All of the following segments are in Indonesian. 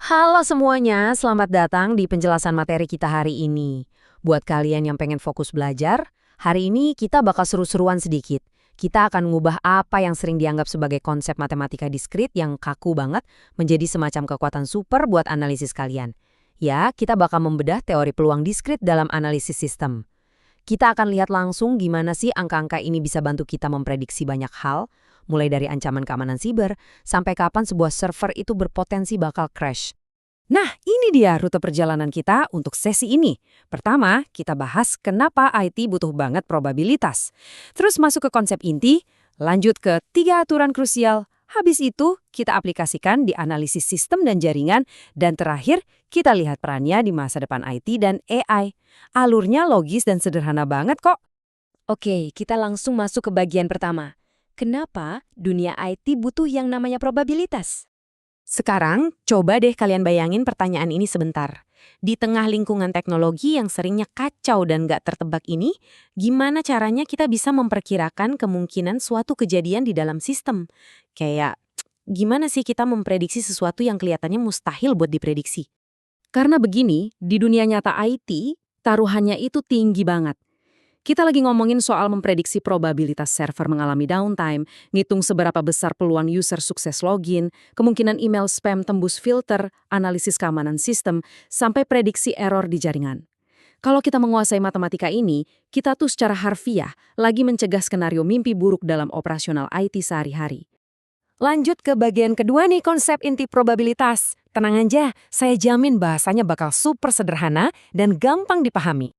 Halo semuanya, selamat datang di penjelasan materi kita hari ini. Buat kalian yang pengen fokus belajar, hari ini kita bakal seru-seruan sedikit. Kita akan mengubah apa yang sering dianggap sebagai konsep matematika diskrit yang kaku banget menjadi semacam kekuatan super buat analisis kalian. Ya, kita bakal membedah teori peluang diskrit dalam analisis sistem. Kita akan lihat langsung gimana sih angka-angka ini bisa bantu kita memprediksi banyak hal, mulai dari ancaman keamanan siber, sampai kapan sebuah server itu berpotensi bakal crash. Nah, ini dia rute perjalanan kita untuk sesi ini. Pertama, kita bahas kenapa IT butuh banget probabilitas. Terus masuk ke konsep inti, lanjut ke 3 aturan krusial. Habis itu, kita aplikasikan di analisis sistem dan jaringan, dan terakhir, kita lihat perannya di masa depan IT dan AI. Alurnya logis dan sederhana banget kok. Oke, kita langsung masuk ke bagian pertama. Kenapa dunia IT butuh yang namanya probabilitas? Sekarang, coba deh kalian bayangin pertanyaan ini sebentar. Di tengah lingkungan teknologi yang seringnya kacau dan gak tertebak ini, gimana caranya kita bisa memperkirakan kemungkinan suatu kejadian di dalam sistem? Kayak, gimana sih kita memprediksi sesuatu yang kelihatannya mustahil buat diprediksi? Karena begini, di dunia nyata IT, taruhannya itu tinggi banget. Kita lagi ngomongin soal memprediksi probabilitas server mengalami downtime, ngitung seberapa besar peluang user sukses login, kemungkinan email spam tembus filter, analisis keamanan sistem, sampai prediksi error di jaringan. Kalau kita menguasai matematika ini, kita tuh secara harfiah lagi mencegah skenario mimpi buruk dalam operasional IT sehari-hari. Lanjut ke bagian kedua nih, konsep inti probabilitas. Tenang aja, saya jamin bahasanya bakal super sederhana dan gampang dipahami.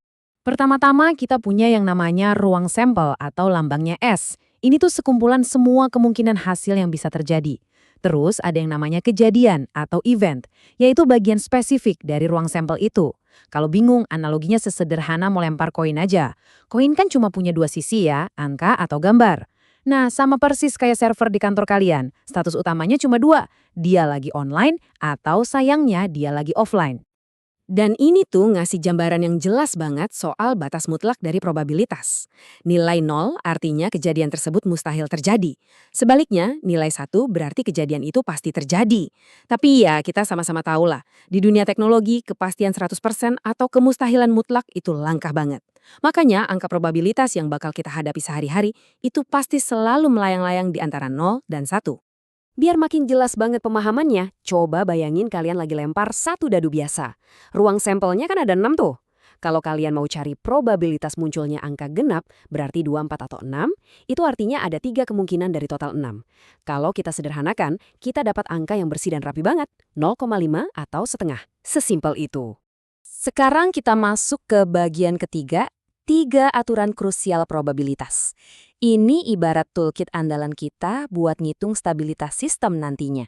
Pertama-tama kita punya yang namanya ruang sampel atau lambangnya S. Ini tuh sekumpulan semua kemungkinan hasil yang bisa terjadi. Terus ada yang namanya kejadian atau event, yaitu bagian spesifik dari ruang sampel itu. Kalau bingung, analoginya sesederhana melempar koin aja. Koin kan cuma punya 2 sisi ya, angka atau gambar. Nah, sama persis kayak server di kantor kalian. Status utamanya cuma 2, dia lagi online atau sayangnya dia lagi offline. Dan ini tuh ngasih gambaran yang jelas banget soal batas mutlak dari probabilitas. Nilai 0 artinya kejadian tersebut mustahil terjadi. Sebaliknya, nilai 1 berarti kejadian itu pasti terjadi. Tapi ya, kita sama-sama tahu lah, di dunia teknologi, kepastian 100% atau kemustahilan mutlak itu langka banget. Makanya, angka probabilitas yang bakal kita hadapi sehari-hari itu pasti selalu melayang-layang di antara 0 dan 1. Biar makin jelas banget pemahamannya, coba bayangin kalian lagi lempar satu dadu biasa. Ruang sampelnya kan ada 6 tuh. Kalau kalian mau cari probabilitas munculnya angka genap, berarti 2, 4, atau 6, itu artinya ada 3 kemungkinan dari total 6. Kalau kita sederhanakan, kita dapat angka yang bersih dan rapi banget, 0,5 atau setengah. Sesimpel itu. Sekarang kita masuk ke bagian ketiga, 3 aturan krusial probabilitas. Ini ibarat toolkit andalan kita buat ngitung stabilitas sistem nantinya.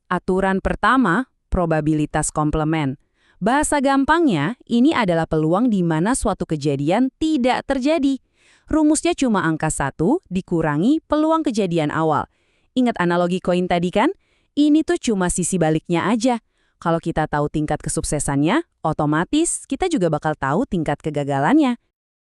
Aturan pertama, probabilitas komplement. Bahasa gampangnya, ini adalah peluang di mana suatu kejadian tidak terjadi. Rumusnya cuma angka 1 dikurangi peluang kejadian awal. Ingat analogi koin tadi kan? Ini tuh cuma sisi baliknya aja. Kalau kita tahu tingkat kesuksesannya, otomatis kita juga bakal tahu tingkat kegagalannya.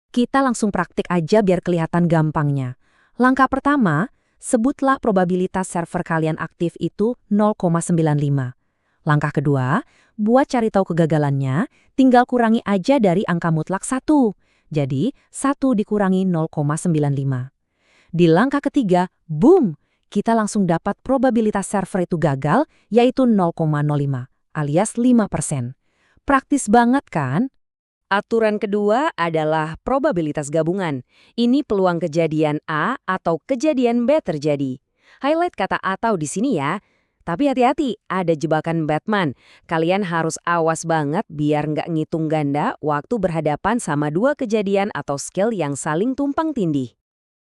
Kita langsung praktik aja biar kelihatan gampangnya. Langkah pertama, sebutlah probabilitas server kalian aktif itu 0,95. Langkah kedua, buat cari tahu kegagalannya, tinggal kurangi aja dari angka mutlak 1. Jadi, 1 dikurangi 0,95. Di langkah ketiga, boom! Kita langsung dapat probabilitas server itu gagal, yaitu 0,05, alias 5%. Praktis banget kan? Aturan kedua adalah probabilitas gabungan. Ini peluang kejadian A atau kejadian B terjadi. Highlight kata atau di sini ya. Tapi hati-hati, ada jebakan Batman. Kalian harus awas banget biar nggak ngitung ganda waktu berhadapan sama 2 kejadian atau skill yang saling tumpang tindih.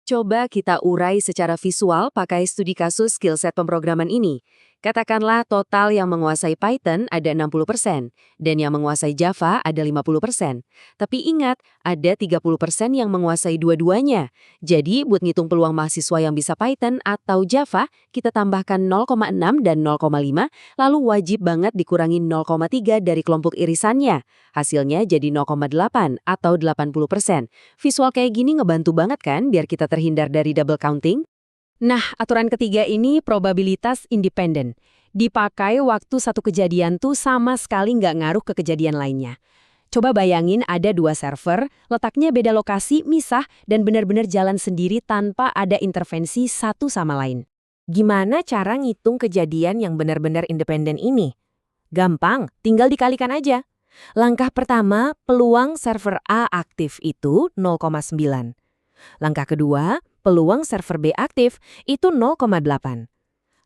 Coba kita urai secara visual pakai studi kasus skillset pemrograman ini. Katakanlah total yang menguasai Python ada 60% dan yang menguasai Java ada 50%. Tapi ingat, ada 30% yang menguasai dua-duanya. Jadi buat ngitung peluang mahasiswa yang bisa Python atau Java, kita tambahkan 0,6 dan 0,5, lalu wajib banget dikurangi 0,3 dari kelompok irisannya. Hasilnya jadi 0,8 atau 80%. Visual kayak gini ngebantu banget kan biar kita terhindar dari double counting? Nah, aturan ketiga ini probabilitas independen. Dipakai waktu satu kejadian tuh sama sekali nggak ngaruh ke kejadian lainnya. Coba bayangin ada dua server, letaknya beda lokasi, misah, dan benar-benar jalan sendiri tanpa ada intervensi satu sama lain. Gimana cara ngitung kejadian yang benar-benar independen ini? Gampang, tinggal dikalikan aja. Langkah pertama, peluang server A aktif itu 0,9. Langkah kedua, peluang server B aktif itu 0,8.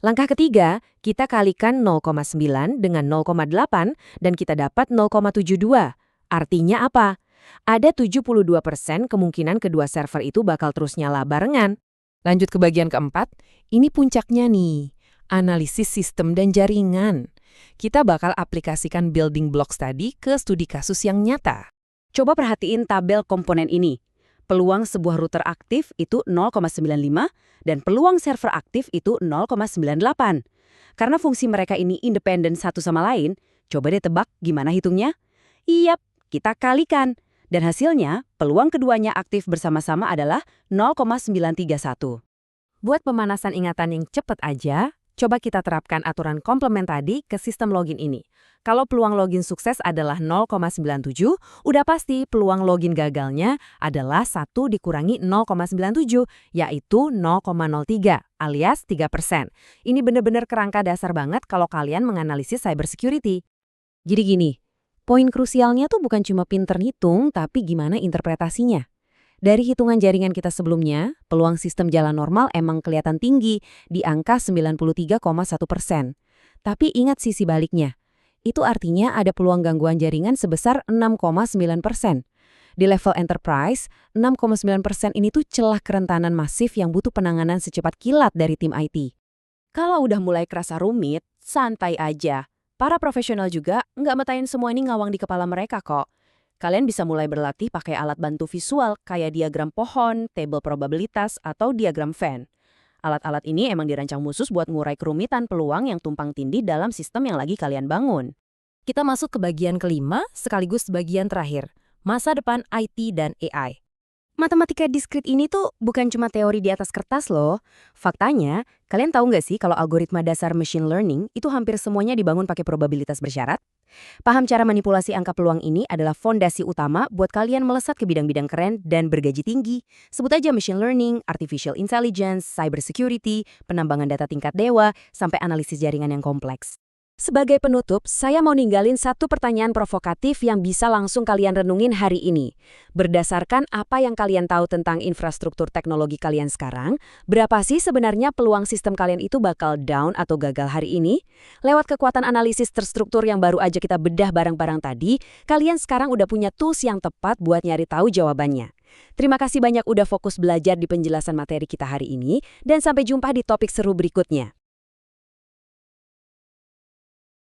Langkah ketiga, kita kalikan 0,9 dengan 0,8 dan kita dapat 0,72. Artinya apa? Ada 72% kemungkinan kedua server itu bakal terus nyala barengan. Lanjut ke bagian keempat, ini puncaknya nih, analisis sistem dan jaringan. Kita bakal aplikasikan building blocks tadi ke studi kasus yang nyata. Coba perhatiin tabel komponen ini. Peluang sebuah router aktif itu 0,95 dan peluang server aktif itu 0,98. Karena fungsi mereka ini independen satu sama lain, coba deh tebak gimana hitungnya? Iyap, kita kalikan. Dan hasilnya, peluang keduanya aktif bersama-sama adalah 0,931. Buat pemanasan ingatan yang cepat aja, coba kita terapkan aturan komplement tadi ke sistem login ini. Kalau peluang login sukses adalah 0,97, udah pasti peluang login gagalnya adalah 1 dikurangi 0,97, yaitu 0,03 alias 3%. Ini benar-benar kerangka dasar banget kalau kalian menganalisis cybersecurity. Jadi gini, poin krusialnya tuh bukan cuma pinter hitung, tapi gimana interpretasinya. Dari hitungan jaringan kita sebelumnya, peluang sistem jalan normal emang kelihatan tinggi di angka 93,1%. Tapi ingat sisi baliknya. Itu artinya ada peluang gangguan jaringan sebesar 6,9%. Di level enterprise, 6,9% ini tuh celah kerentanan masif yang butuh penanganan secepat kilat dari tim IT. Kalau udah mulai kerasa rumit, santai aja. Para profesional juga nggak metain semua ini ngawang di kepala mereka kok. Kalian bisa mulai berlatih pakai alat bantu visual kayak diagram pohon, table probabilitas, atau diagram Venn. Alat-alat ini emang dirancang khusus buat ngurai kerumitan peluang yang tumpang tindih dalam sistem yang lagi kalian bangun. Kita masuk ke bagian kelima, sekaligus bagian terakhir, masa depan IT dan AI. Matematika diskrit ini tuh bukan cuma teori di atas kertas loh. Faktanya, kalian tahu nggak sih kalau algoritma dasar machine learning itu hampir semuanya dibangun pakai probabilitas bersyarat? Paham cara manipulasi angka peluang ini adalah fondasi utama buat kalian melesat ke bidang-bidang keren dan bergaji tinggi. Sebut aja machine learning, artificial intelligence, cybersecurity, penambangan data tingkat dewa, sampai analisis jaringan yang kompleks. Sebagai penutup, saya mau ninggalin satu pertanyaan provokatif yang bisa langsung kalian renungin hari ini. Berdasarkan apa yang kalian tahu tentang infrastruktur teknologi kalian sekarang, berapa sih sebenarnya peluang sistem kalian itu bakal down atau gagal hari ini? Lewat kekuatan analisis terstruktur yang baru aja kita bedah bareng-bareng tadi, kalian sekarang udah punya tools yang tepat buat nyari tahu jawabannya. Terima kasih banyak udah fokus belajar di penjelasan materi kita hari ini, dan sampai jumpa di topik seru berikutnya.